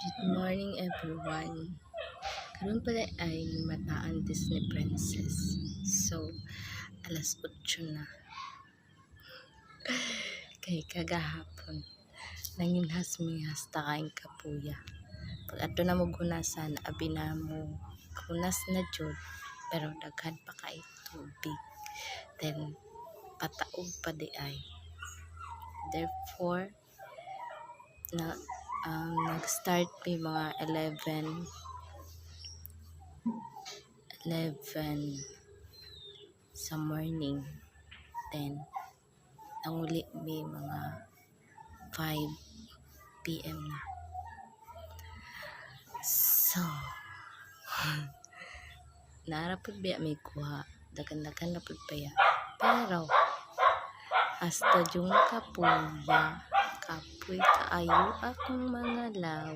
Good morning everyone. Karon pala ay mataan Disney Princess. So, alas 8 na. Kay kagahapon. Nanginhas mihas ta kaing kapuya. Pag ato na mo gunasan, abi na mo gunas na jud. Pero daghan pa kay tubig. Then, pataog pa di ay. Therefore, nag-start may mga 11 sa morning. Then, nanguli may mga 5 PM na. So, narapod biya may kuha. Dagan-dagan napod pa ya. Pero, hasta yung kapuya. Kapoy kaayo akong mga law.